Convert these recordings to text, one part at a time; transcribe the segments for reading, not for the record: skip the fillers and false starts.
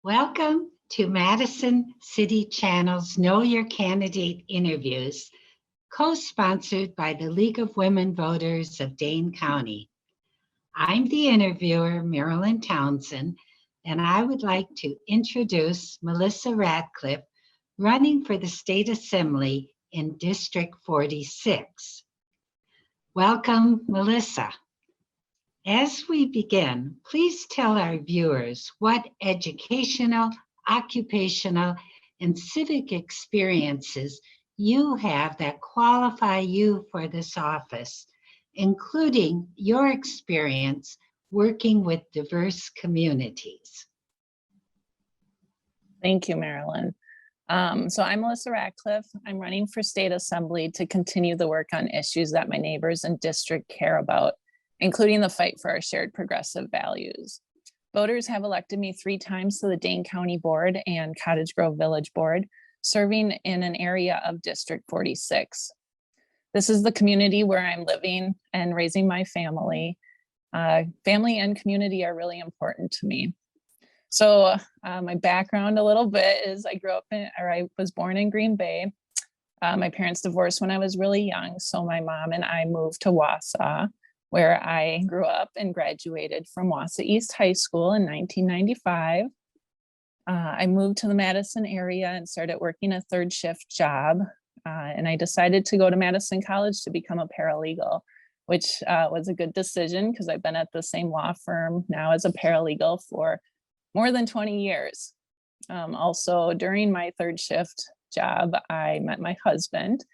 Welcome to Madison City Channel's Know Your Candidate interviews, co-sponsored by the League of Women Voters of Dane County. I'm the interviewer, Marilyn Townsend, and I would like to introduce Melissa Ratcliff, running for the State Assembly in District 46. Welcome, Melissa. As we begin, please tell our viewers what educational, occupational, and civic experiences you have that qualify you for this office, including your experience working with diverse communities. Thank you, Marilyn. So I'm Melissa Ratcliff. I'm running for State Assembly to continue the work on issues that my neighbors and district care about, including the fight for our shared progressive values. Voters have elected me 3 times to the Dane County Board and Cottage Grove Village Board, serving in an area of District 46. This is the community where I'm living and raising my family. Family and community are really important to me. So my background a little bit is I was born in Green Bay. My parents divorced when I was really young, so my mom and I moved to Wausau, where I grew up and graduated from Wausau East High School in 1995. I moved to the Madison area and started working a 3rd shift job. And I decided to go to Madison College to become a paralegal, which was a good decision because I've been at the same law firm now as a paralegal for more than 20 years. Also, during my 3rd shift job, I met my husband.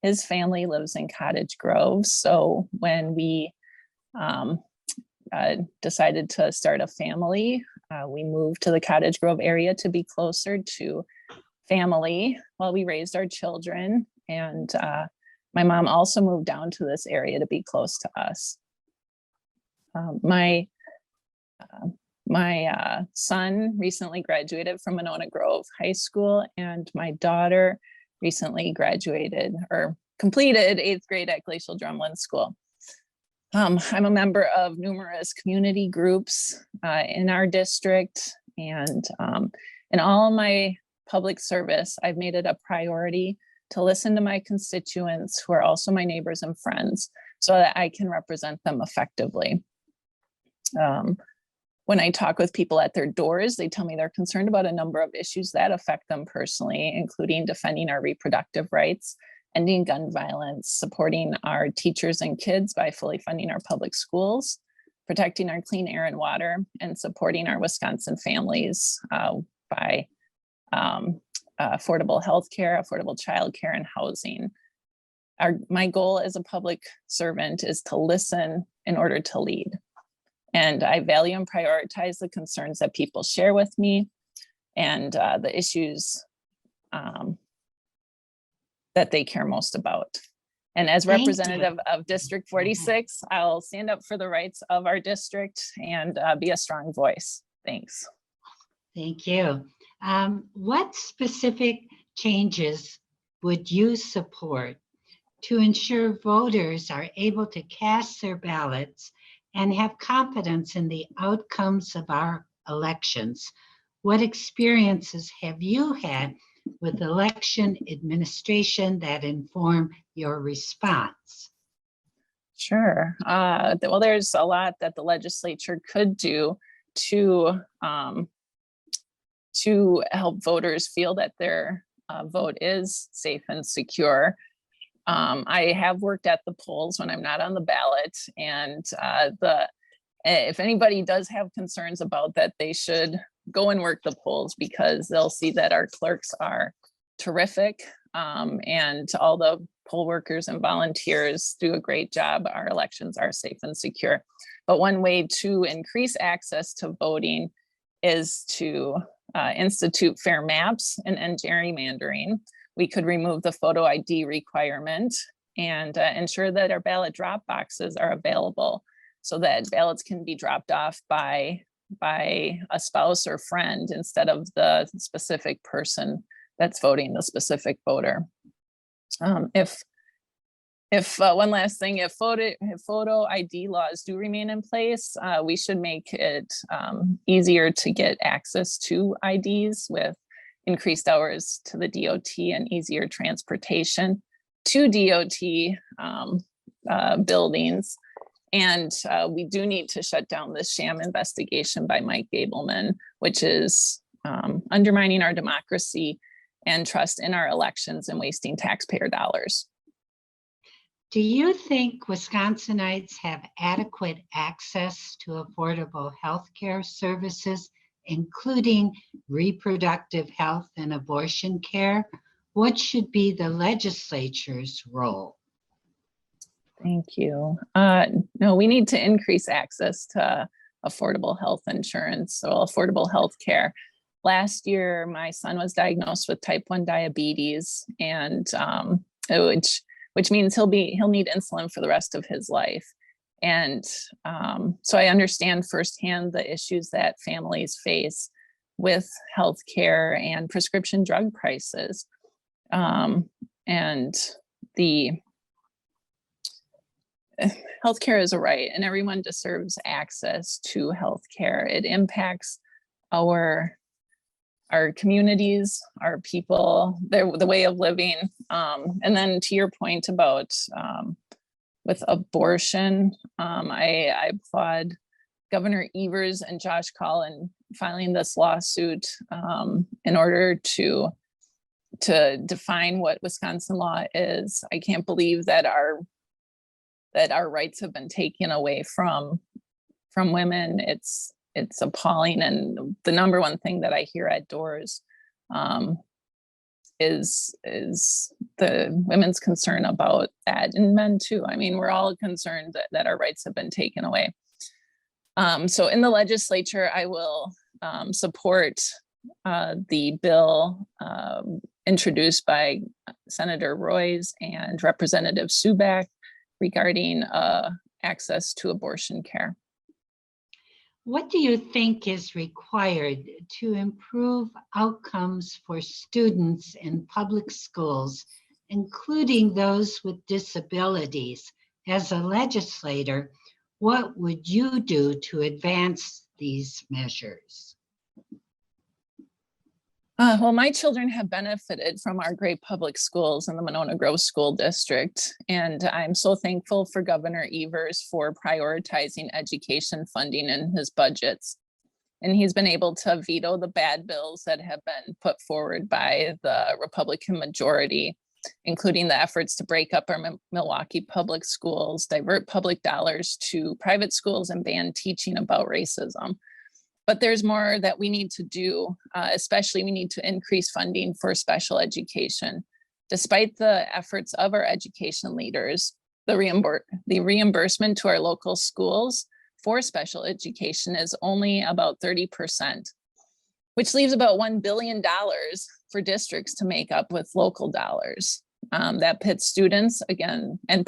His family lives in Cottage Grove. So when we decided to start a family, we moved to the Cottage Grove area to be closer to family while we raised our children. And my mom also moved down to this area to be close to us. My son recently graduated from Monona Grove High School, and my daughter recently graduated or completed 8th grade at Glacial Drumlin School. I'm a member of numerous community groups in our district, and in all of my public service, I've made it a priority to listen to my constituents who are also my neighbors and friends so that I can represent them effectively. When I talk with people at their doors, they tell me they're concerned about a number of issues that affect them personally, including defending our reproductive rights, ending gun violence, supporting our teachers and kids by fully funding our public schools, protecting our clean air and water, and supporting our Wisconsin families by affordable health care, affordable childcare, and housing. My goal as a public servant is to listen in order to lead. And I value and prioritize the concerns that people share with me and the issues that they care most about. And as representative of District 46, I'll stand up for the rights of our district and be a strong voice. Thanks. Thank you. What specific changes would you support to ensure voters are able to cast their ballots and have confidence in the outcomes of our elections? What experiences have you had with election administration that inform your response? Sure. Well, there's a lot that the legislature could do to help voters feel that their vote is safe and secure. I have worked at the polls when I'm not on the ballot, and if anybody does have concerns about that, they should go and work the polls because they'll see that our clerks are terrific, and all the poll workers and volunteers do a great job. Our elections are safe and secure. But one way to increase access to voting is to institute fair maps and end gerrymandering. We could remove the photo ID requirement and ensure that our ballot drop boxes are available so that ballots can be dropped off by a spouse or friend instead of the specific person that's voting, the specific voter. If If one last thing, if photo ID laws do remain in place, we should make it easier to get access to IDs with increased hours to the DOT and easier transportation to DOT buildings. And we do need to shut down this sham investigation by Mike Gableman, which is undermining our democracy and trust in our elections and wasting taxpayer dollars. Do you think Wisconsinites have adequate access to affordable health care services, including reproductive health and abortion care? What should be the legislature's role? Thank you. No, we need to increase access to affordable health insurance, so affordable health care. Last year, my son was diagnosed with type 1 diabetes, and which means he'll need insulin for the rest of his life. And so I understand firsthand the issues that families face with healthcare and prescription drug prices. And the healthcare is a right, and everyone deserves access to healthcare. It impacts our communities, our people, the way of living. And then to your point about with abortion, I applaud Governor Evers and Josh Collin filing this lawsuit in order to define what Wisconsin law is. I can't believe that our rights have been taken away from women. It's appalling, and the number one thing that I hear at doors is the women's concern about that, and men too. I mean, we're all concerned that our rights have been taken away. So in the legislature, I will support the bill introduced by Senator Royce and Representative Subak regarding access to abortion care. What do you think is required to improve outcomes for students in public schools, including those with disabilities? As a legislator, what would you do to advance these measures? Well, my children have benefited from our great public schools in the Monona Grove School District, and I'm so thankful for Governor Evers for prioritizing education funding in his budgets. And he's been able to veto the bad bills that have been put forward by the Republican majority, including the efforts to break up our Milwaukee public schools, divert public dollars to private schools, and ban teaching about racism. But there's more that we need to do, especially we need to increase funding for special education. Despite the efforts of our education leaders, the reimbursement to our local schools for special education is only about 30%, which leaves about $1 billion for districts to make up with local dollars. That pits students it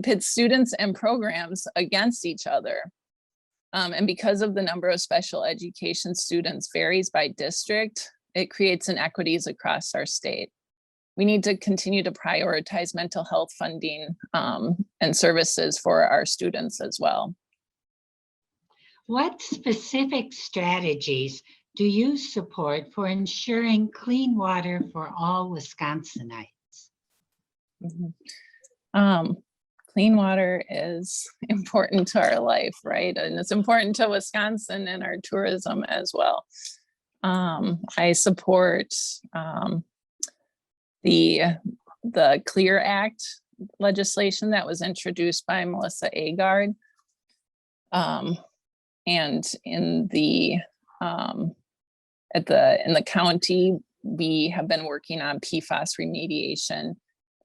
pits students and programs against each other. And because of the number of special education students varies by district, it creates inequities across our state. We need to continue to prioritize mental health funding and services for our students as well. What specific strategies do you support for ensuring clean water for all Wisconsinites? Clean water is important to our life, right? And it's important to Wisconsin and our tourism as well. I support the Clear Act legislation that was introduced by Melissa Agard. And in the county, we have been working on PFAS remediation,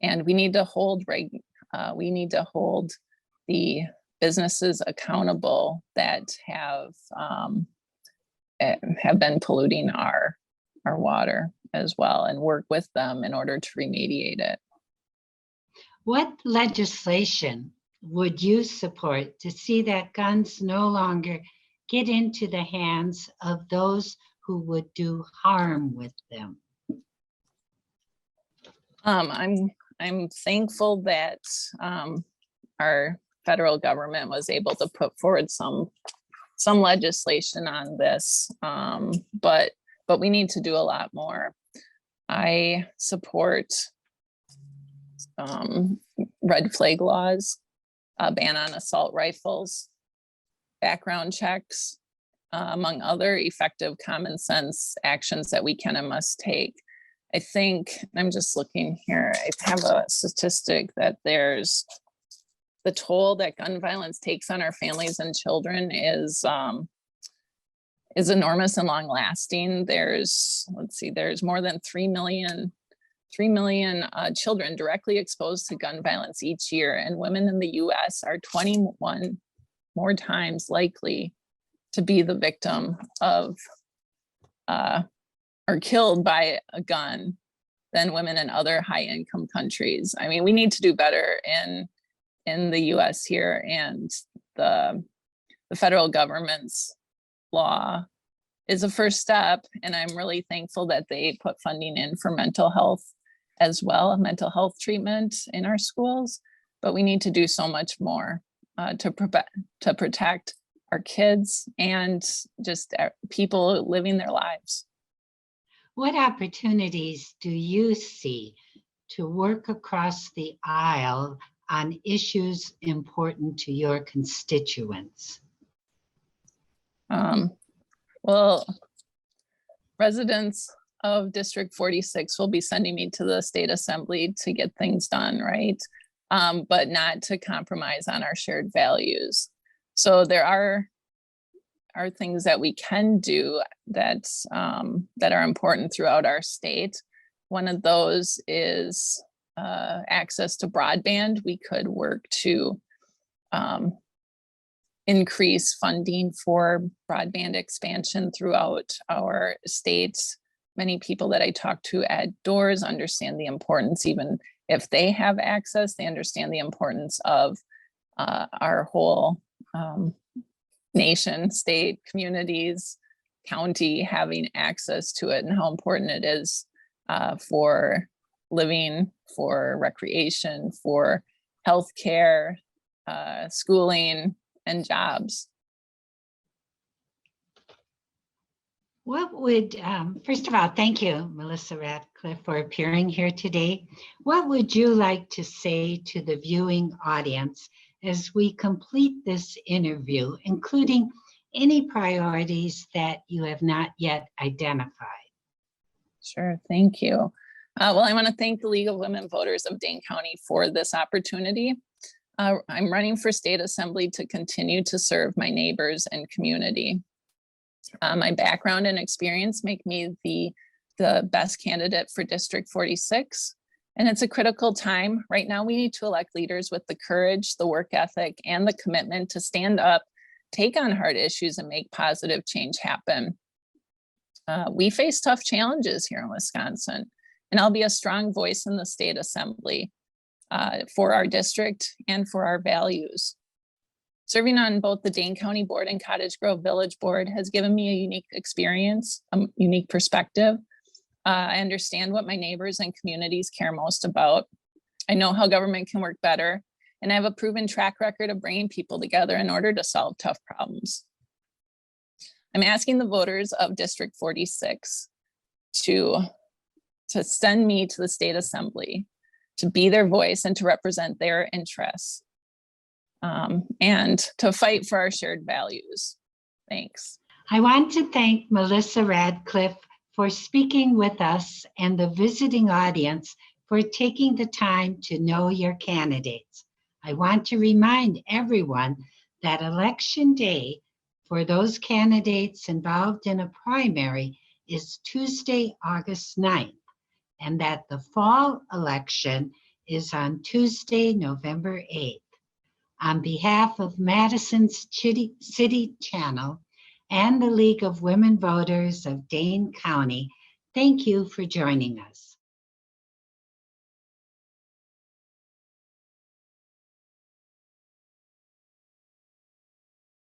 and we need to hold the businesses accountable that have been polluting our water as well, and work with them in order to remediate it. What legislation would you support to see that guns no longer get into the hands of those who would do harm with them? I'm thankful that our federal government was able to put forward some legislation on this, but we need to do a lot more. I support red flag laws, a ban on assault rifles, background checks, among other effective common sense actions that we can and must take. I think, I'm just looking here, I have a statistic that there's the toll that gun violence takes on our families and children is enormous and long lasting. There's, let's see, there's more than 3 million children directly exposed to gun violence each year, and women in the US are 21 more times likely to be the victim of or killed by a gun than women in other high income countries. I mean, we need to do better in the US here, and the federal government's law is a first step. And I'm really thankful that they put funding in for mental health as well, mental health treatment in our schools. But we need to do so much more to protect our kids and just people living their lives. What opportunities do you see to work across the aisle on issues important to your constituents? Well, residents of District 46 will be sending me to the state assembly to get things done, right? But not to compromise on our shared values. So there are things that we can do that are important throughout our state. One of those is access to broadband. We could work to increase funding for broadband expansion throughout our states. Many people that I talk to at doors understand the importance, even if they have access, they understand the importance of our whole nation, state, communities, county having access to it, and how important it is for living, for recreation, for healthcare, schooling, and jobs. What would, first of all, thank you, Melissa Ratcliff, for appearing here today. What would you like to say to the viewing audience as we complete this interview, including any priorities that you have not yet identified? Sure, thank you. Well, I want to thank the League of Women Voters of Dane County for this opportunity. I'm running for state assembly to continue to serve my neighbors and community. My background and experience make me the best candidate for District 46. And it's a critical time. Right now, we need to elect leaders with the courage, the work ethic, and the commitment to stand up, take on hard issues, and make positive change happen. We face tough challenges here in Wisconsin, and I'll be a strong voice in the state assembly for our district and for our values. Serving on both the Dane County Board and Cottage Grove Village Board has given me a unique experience, a unique perspective. I understand what my neighbors and communities care most about. I know how government can work better, and I have a proven track record of bringing people together in order to solve tough problems. I'm asking the voters of District 46 to send me to the state assembly, to be their voice and to represent their interests, and to fight for our shared values. Thanks. I want to thank Melissa Ratcliff for speaking with us and the visiting audience for taking the time to know your candidates. I want to remind everyone that Election Day for those candidates involved in a primary is Tuesday, August 9th, and that the fall election is on Tuesday, November 8th. On behalf of Madison's City Channel and the League of Women Voters of Dane County, thank you for joining us.